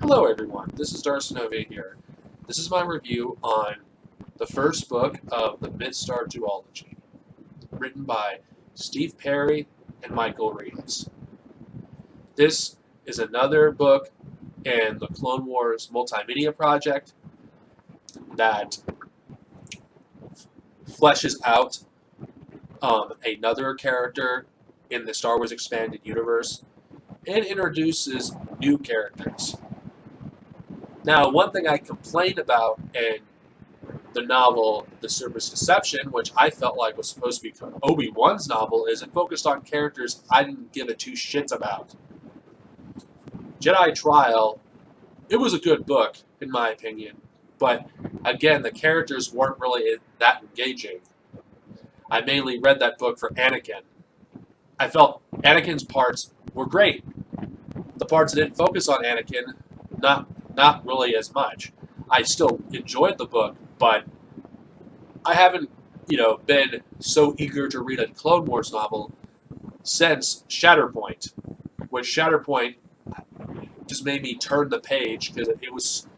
Hello everyone, this is Darcinova here. This is my review on the first book of the Midstar duology, written by Steve Perry and Michael Reaves. This is another book in the Clone Wars multimedia project that fleshes out another character in the Star Wars Expanded Universe and introduces new characters. Now, one thing I complained about in the novel The Surface Deception, which I felt like was supposed to be Obi-Wan's novel, is it focused on characters I didn't give a two shits about. Jedi Trial, it was a good book, in my opinion, but again, the characters weren't really that engaging. I mainly read that book for Anakin. I felt Anakin's parts were great. The parts that didn't focus on Anakin, not really as much. I still enjoyed the book, but I haven't, been so eager to read a Clone Wars novel since Shatterpoint, which Shatterpoint just made me turn the page because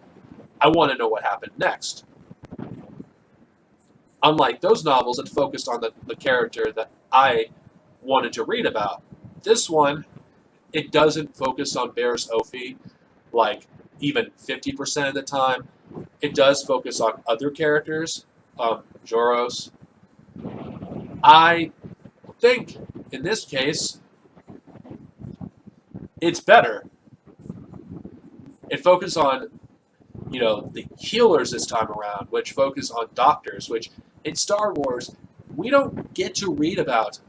I want to know what happened next. Unlike those novels that focused on the character that I wanted to read about, this one, it doesn't focus on Barriss Offee like even 50% of the time. It does focus on other characters, Joros. I think, in this case, it's better. It focuses on, the healers this time around, which focus on doctors, which in Star Wars, we don't get to read about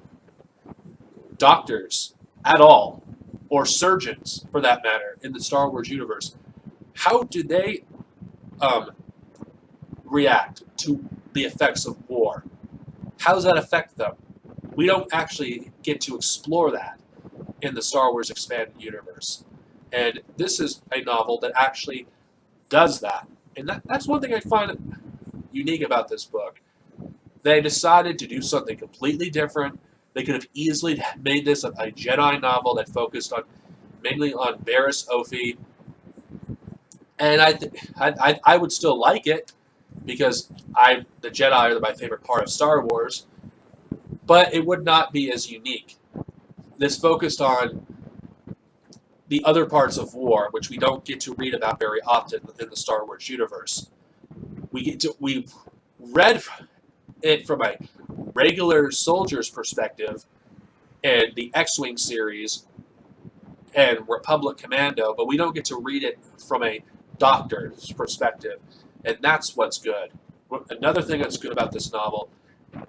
doctors at all, or surgeons, for that matter, in the Star Wars universe. How do they react to the effects of war? How does that affect them? We don't actually get to explore that in the Star Wars Expanded Universe. And this is a novel that actually does that. And that's one thing I find unique about this book. They decided to do something completely different. They could have easily made this a Jedi novel that focused mainly on Barriss Offee. And I would still like it because the Jedi are my favorite part of Star Wars, but it would not be as unique. This focused on the other parts of war, which we don't get to read about very often within the Star Wars universe. We've read it from a regular soldier's perspective in the X-Wing series and Republic Commando, but we don't get to read it from a doctor's perspective, and that's what's good. Another thing that's good about this novel,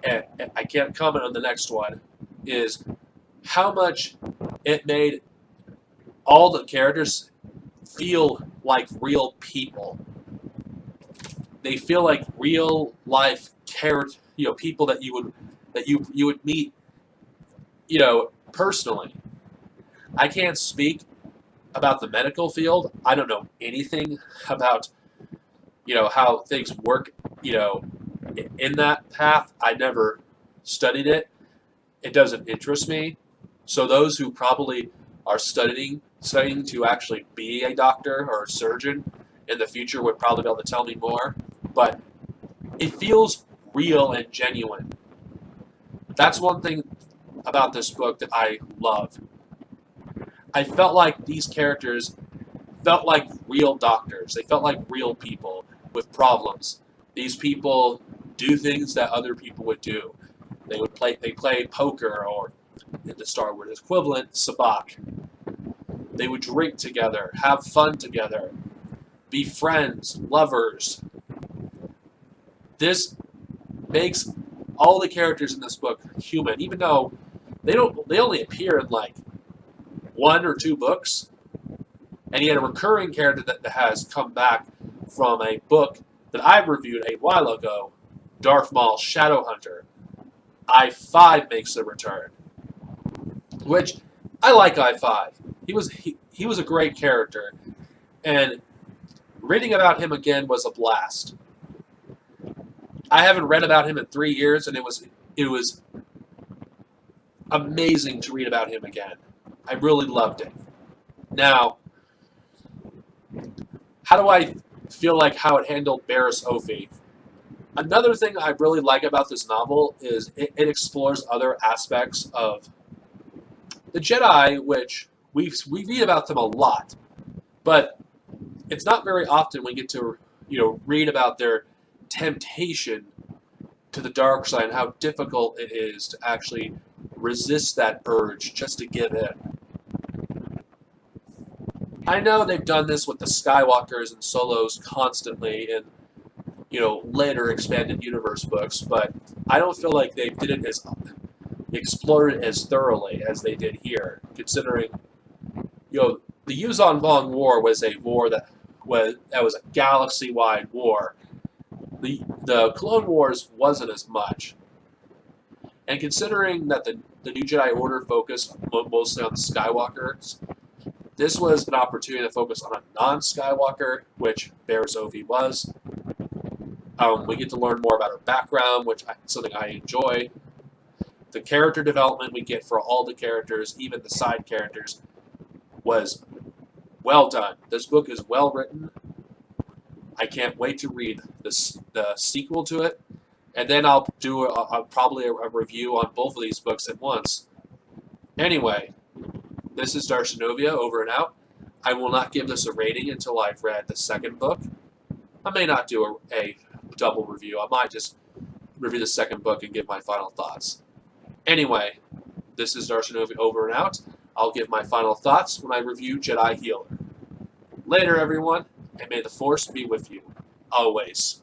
and I can't comment on the next one, is how much it made all the characters feel like real people. They feel like real life characters, people that you would meet, personally. I can't speak about the medical field. I don't know anything about, how things work, in that path. I never studied it. It doesn't interest me. So those who probably are studying to actually be a doctor or a surgeon in the future would probably be able to tell me more. But it feels real and genuine. That's one thing about this book that I love. I felt like these characters felt like real doctors. They felt like real people with problems. These people do things that other people would do. They play poker, or in the Star Wars equivalent, sabacc. They would drink together, have fun together, be friends, lovers. This makes all the characters in this book human, even though they only appear in like 1 or 2 books, and yet a recurring character that has come back from a book that I reviewed a while ago, Darth Maul Shadowhunter. I-5 makes a return, which I like I-5. He was a great character, and reading about him again was a blast. I haven't read about him in 3 years, and it was amazing to read about him again. I really loved it. Now, how do I feel like how it handled Barriss Offee? Another thing I really like about this novel is it explores other aspects of the Jedi, which we read about them a lot, but it's not very often we get to read about their temptation to the dark side and how difficult it is to actually resist that urge just to give in. I know they've done this with the Skywalkers and Solos constantly in later expanded universe books, but I don't feel like they did it as explored it as thoroughly as they did here, considering the Yuuzhan Vong War was a war that was a galaxy-wide war. The Clone Wars wasn't as much. And considering that the New Jedi Order focused mostly on the Skywalkers, this was an opportunity to focus on a non-Skywalker, which Barriss Offee was. We get to learn more about her background, which is something I enjoy. The character development we get for all the characters, even the side characters, was well done. This book is well written. I can't wait to read the sequel to it, and then I'll do probably a review on both of these books at once. Anyway, this is Darshanovia, over and out. I will not give this a rating until I've read the second book. I may not do a double review. I might just review the second book and give my final thoughts. Anyway, this is Darshanovia, over and out. I'll give my final thoughts when I review Jedi Healer. Later, everyone, and may the Force be with you, always.